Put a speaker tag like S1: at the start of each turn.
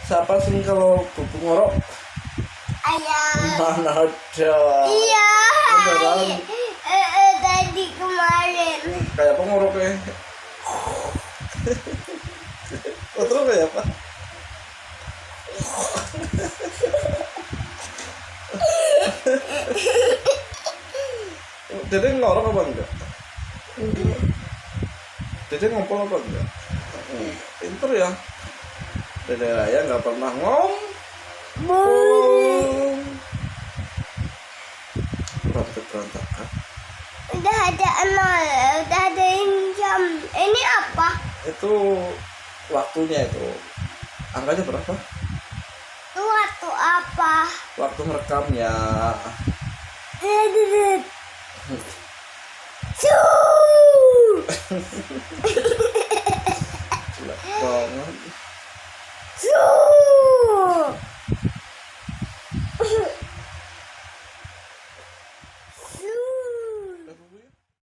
S1: Siapa sih kalau kupu ngorok?
S2: Ayah.
S1: Mana ada?
S2: Iya.
S1: Beneran?
S2: Tadi kemarin.
S1: Kayak apa ngoroknya? Oh, terus kayak apa? Dede ngorok apa enggak? Dede ngompol apa enggak? Pinter ya. Dede Raya nggak pernah ngomong. Berantakan.
S2: Udah ada 0, udah ada jam. Ini apa?
S1: Itu waktunya itu. Angkanya berapa?
S2: Itu waktu apa?
S1: Waktu merekamnya. Jelek banget.